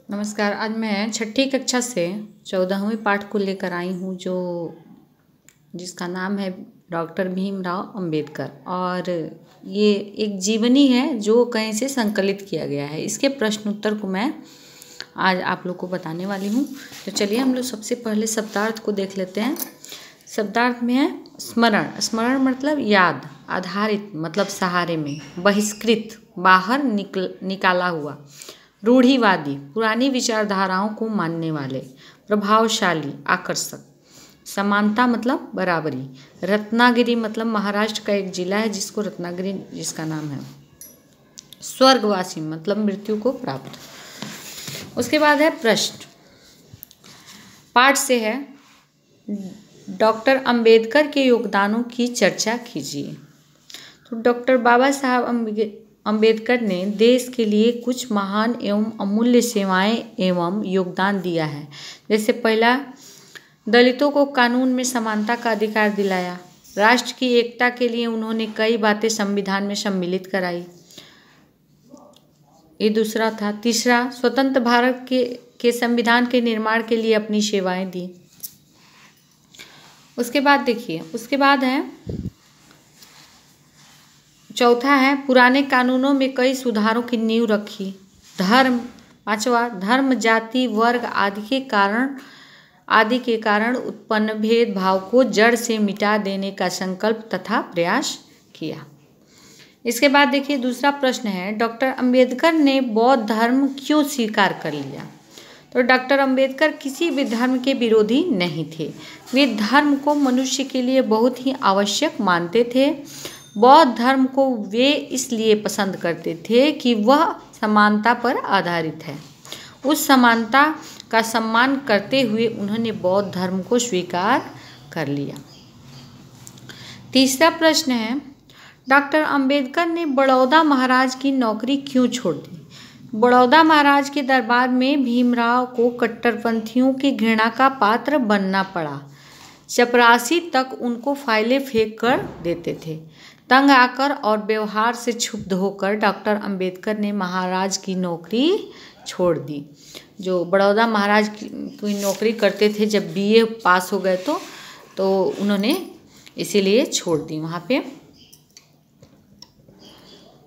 नमस्कार। आज मैं छठी कक्षा से 14वीं पाठ को लेकर आई हूँ जिसका नाम है डॉक्टर भीमराव अंबेडकर। और ये एक जीवनी है जो कहीं से संकलित किया गया है। इसके प्रश्न उत्तर को मैं आज आप लोग को बताने वाली हूँ। तो चलिए हम लोग सबसे पहले शब्दार्थ को देख लेते हैं। शब्दार्थ में है स्मरण। स्मरण मतलब याद, आधारित मतलब सहारे में, बहिष्कृत बाहर निकाला हुआ, रूढ़िवादी पुरानी विचारधाराओं को मानने वाले, प्रभावशाली आकर्षक, समानता मतलब बराबरी, रत्नागिरी मतलब महाराष्ट्र का एक जिला है जिसको रत्नागिरी जिसका नाम है, स्वर्गवासी मतलब मृत्यु को प्राप्त। उसके बाद है प्रश्न। पाठ से है डॉक्टर अंबेडकर के योगदानों की चर्चा कीजिए। तो डॉक्टर बाबा साहब अंबेडकर ने देश के लिए कुछ महान एवं अमूल्य सेवाएं एवं योगदान दिया है। जैसे पहला, दलितों को कानून में समानता का अधिकार दिलाया। राष्ट्र की एकता के लिए उन्होंने कई बातें संविधान में सम्मिलित कराई। ये दूसरा था। तीसरा, स्वतंत्र भारत के संविधान के निर्माण के लिए अपनी सेवाएं दी। उसके बाद देखिए, उसके बाद है चौथा है पुराने कानूनों में कई सुधारों की नींव रखी। पांचवा, धर्म जाति वर्ग आदि के कारण उत्पन्न भेदभाव को जड़ से मिटा देने का संकल्प तथा प्रयास किया। इसके बाद देखिए दूसरा प्रश्न है डॉक्टर अंबेडकर ने बौद्ध धर्म क्यों स्वीकार कर लिया। तो डॉक्टर अंबेडकर किसी भी धर्म के विरोधी नहीं थे। वे धर्म को मनुष्य के लिए बहुत ही आवश्यक मानते थे। बौद्ध धर्म को वे इसलिए पसंद करते थे कि वह समानता पर आधारित है। उस समानता का सम्मान करते हुए उन्होंने बौद्ध धर्म को स्वीकार कर लिया। तीसरा प्रश्न है डॉक्टर अंबेडकर ने बड़ौदा महाराज की नौकरी क्यों छोड़ दी। बड़ौदा महाराज के दरबार में भीमराव को कट्टरपंथियों की घृणा का पात्र बनना पड़ा। चपरासी तक उनको फाइलें फेंक कर देते थे। तंग आकर और व्यवहार से क्षुब्ध होकर डॉक्टर अंबेडकर ने महाराज की नौकरी छोड़ दी। जो बड़ौदा महाराज की नौकरी करते थे, जब बीए पास हो गए तो उन्होंने इसीलिए छोड़ दी वहाँ पे।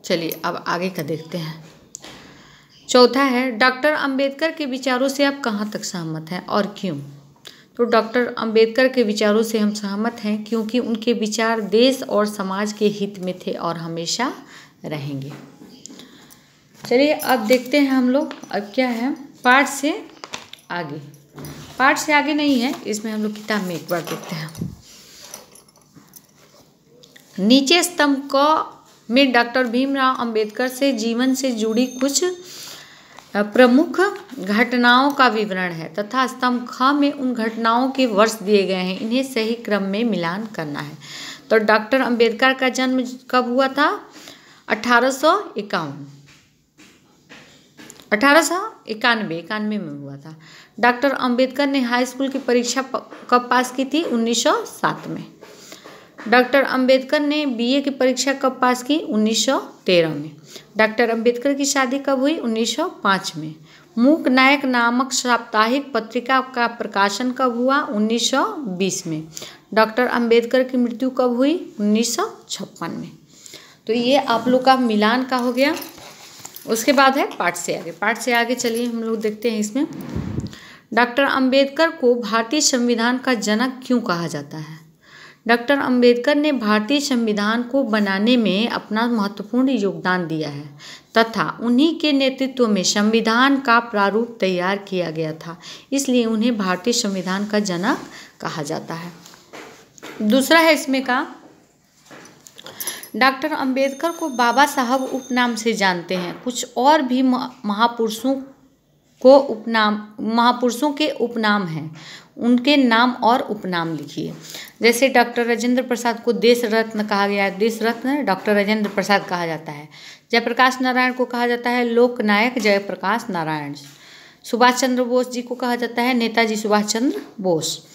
चलिए अब आगे का देखते हैं। चौथा है डॉक्टर अंबेडकर के विचारों से आप कहाँ तक सहमत हैं और क्यों। तो डॉक्टर अंबेडकर के विचारों से हम सहमत हैं क्योंकि उनके विचार देश और समाज के हित में थे और हमेशा रहेंगे। चलिए अब देखते हैं हम लोग अब क्या है पाठ से आगे। पाठ से आगे नहीं है, इसमें हम लोग किताब में एक बार देखते हैं। नीचे स्तंभ क में डॉक्टर भीमराव अंबेडकर से जीवन से जुड़ी कुछ प्रमुख घटनाओं का विवरण है तथा स्तंभ ख में उन घटनाओं के वर्ष दिए गए हैं। इन्हें सही क्रम में मिलान करना है। तो डॉक्टर अंबेडकर का जन्म कब हुआ था? 1891 में हुआ था। डॉक्टर अंबेडकर ने हाई स्कूल की परीक्षा कब पास की थी? 1907 में। डॉक्टर अंबेडकर ने बीए की परीक्षा कब पास की? 1913 में। डॉक्टर अंबेडकर की शादी कब हुई? 1905 में। मूक नायक नामक साप्ताहिक पत्रिका का प्रकाशन कब हुआ? 1920 में। डॉक्टर अंबेडकर की मृत्यु कब हुई? 1956 में। तो ये आप लोग का मिलान का हो गया। उसके बाद है पाठ से आगे। पाठ से आगे चलिए हम लोग देखते हैं। इसमें डॉक्टर अंबेडकर को भारतीय संविधान का जनक क्यों कहा जाता है। डॉक्टर अंबेडकर ने भारतीय संविधान को बनाने में अपना महत्वपूर्ण योगदान दिया है तथा उन्हीं के नेतृत्व में संविधान का प्रारूप तैयार किया गया था, इसलिए उन्हें भारतीय संविधान का जनक कहा जाता है। दूसरा है इसमें का डॉक्टर अंबेडकर को बाबा साहब उपनाम से जानते हैं। कुछ और भी महापुरुषों के उपनाम हैं, उनके नाम और उपनाम लिखिए। जैसे डॉक्टर राजेंद्र प्रसाद को देश रत्न कहा गया है। देश रत्न डॉक्टर राजेंद्र प्रसाद कहा जाता है। जयप्रकाश नारायण को कहा जाता है लोकनायक जयप्रकाश नारायण। सुभाष चंद्र बोस जी को कहा जाता है नेताजी सुभाष चंद्र बोस।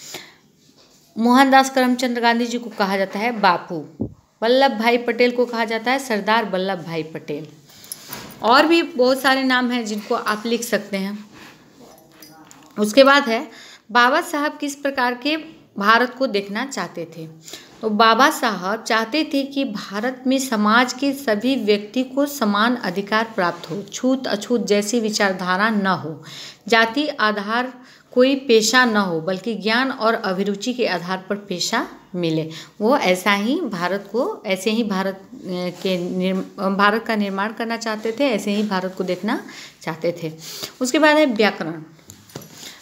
मोहनदास करमचंद गांधी जी को कहा जाता है बापू। वल्लभ भाई पटेल को कहा जाता है सरदार वल्लभ भाई पटेल। और भी बहुत सारे नाम हैं जिनको आप लिख सकते हैं। उसके बाद है बाबा साहब किस प्रकार के भारत को देखना चाहते थे। तो बाबा साहब चाहते थे कि भारत में समाज के सभी व्यक्ति को समान अधिकार प्राप्त हो, छूत अछूत जैसी विचारधारा न हो, जाति आधार कोई पेशा न हो, बल्कि ज्ञान और अभिरुचि के आधार पर पेशा मिले। वो ऐसा ही भारत को, ऐसे ही भारत का निर्माण करना चाहते थे, ऐसे ही भारत को देखना चाहते थे। उसके बाद है व्याकरण।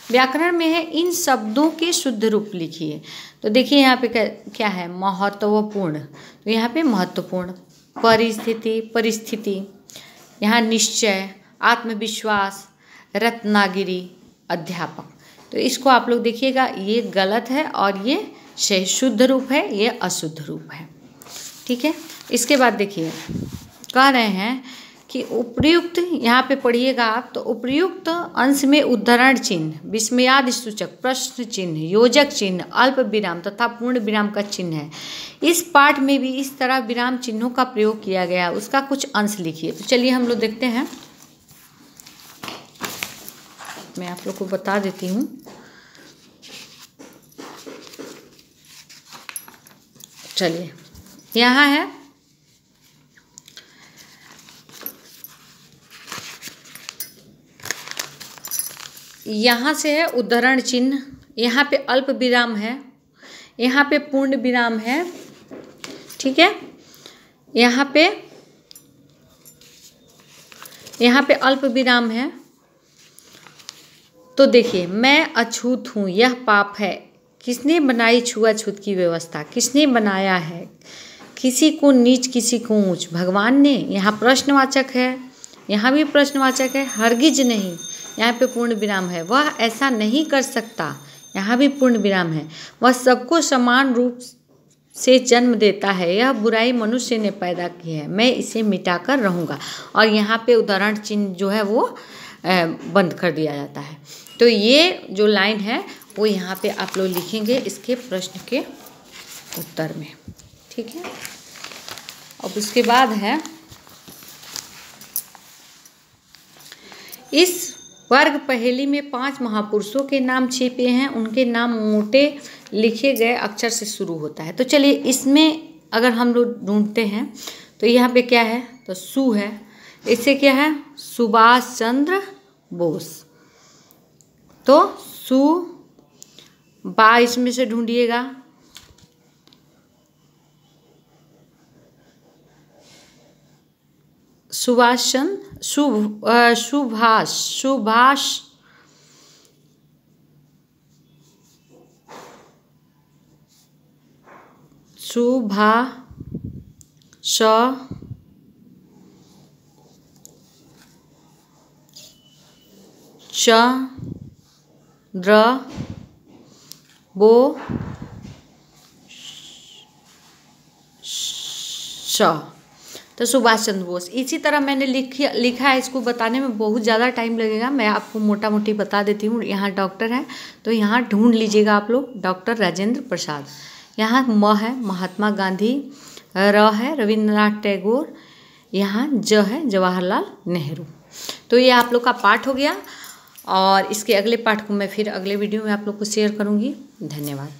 व्याकरण में है इन शब्दों के शुद्ध रूप लिखिए। तो देखिए यहाँ पे क्या है, महत्वपूर्ण, तो यहाँ पे महत्वपूर्ण, परिस्थिति, यहाँ निश्चय, आत्मविश्वास, रत्नागिरी, अध्यापक। तो इसको आप लोग देखिएगा, ये गलत है और ये शुद्ध रूप है, ये अशुद्ध रूप है। ठीक है, इसके बाद देखिए कह रहे हैं कि उपर्युक्त, यहाँ पे पढ़िएगा आप, तो उपर्युक्त अंश में उद्धरण चिन्ह, विस्मयाद सूचक, प्रश्न चिन्ह, योजक चिन्ह, अल्प विराम तथा पूर्ण विराम का चिन्ह है। इस पाठ में भी इस तरह विराम चिन्हों का प्रयोग किया गया है, उसका कुछ अंश लिखिए। तो चलिए हम लोग देखते हैं, मैं आप लोग को बता देती हूँ। चलिए यहाँ है, यहाँ से है उद्धरण चिन्ह, यहाँ पे अल्प विराम है, यहाँ पे पूर्ण विराम है। ठीक है, यहाँ पे अल्प विराम है। तो देखिए, मैं अछूत हूँ, यह पाप है, किसने बनाई छुआछूत की व्यवस्था, किसने बनाया है, किसी को नीच किसी को ऊंच, भगवान ने। यहाँ प्रश्नवाचक है, यहाँ भी प्रश्नवाचक है, हरगिज नहीं, यहाँ पे पूर्ण विराम है। वह ऐसा नहीं कर सकता, यहाँ भी पूर्ण विराम है। वह सबको समान रूप से जन्म देता है, यह बुराई मनुष्य ने पैदा की है, मैं इसे मिटाकर रहूँगा। और यहाँ पे उदाहरण चिन्ह जो है वो बंद कर दिया जाता है। तो ये जो लाइन है वो यहाँ पे आप लोग लिखेंगे इसके प्रश्न के उत्तर में। ठीक है, अब उसके बाद है, इस वर्ग पहेली में 5 महापुरुषों के नाम छिपे हैं, उनके नाम मोटे लिखे गए अक्षर से शुरू होता है। तो चलिए इसमें अगर हम लोग ढूंढते हैं तो यहाँ पे क्या है, तो सु है, इससे क्या है, सुभाष चंद्र बोस। तो सु बा इसमें से ढूंढिएगा, सुभाष चंद्र, सुभाष चंद्र बोस। तो सुभाष चंद्र बोस। इसी तरह मैंने लिखा है, इसको बताने में बहुत ज़्यादा टाइम लगेगा, मैं आपको मोटा मोटी बता देती हूँ। यहाँ डॉक्टर है तो यहाँ ढूंढ लीजिएगा आप लोग, डॉक्टर राजेंद्र प्रसाद। यहाँ म है महात्मा गांधी, र है रविंद्रनाथ टैगोर, यहाँ ज है जवाहरलाल नेहरू। तो ये आप लोग का पाठ हो गया, और इसके अगले पाठ को मैं फिर अगले वीडियो में आप लोग को शेयर करूँगी। धन्यवाद।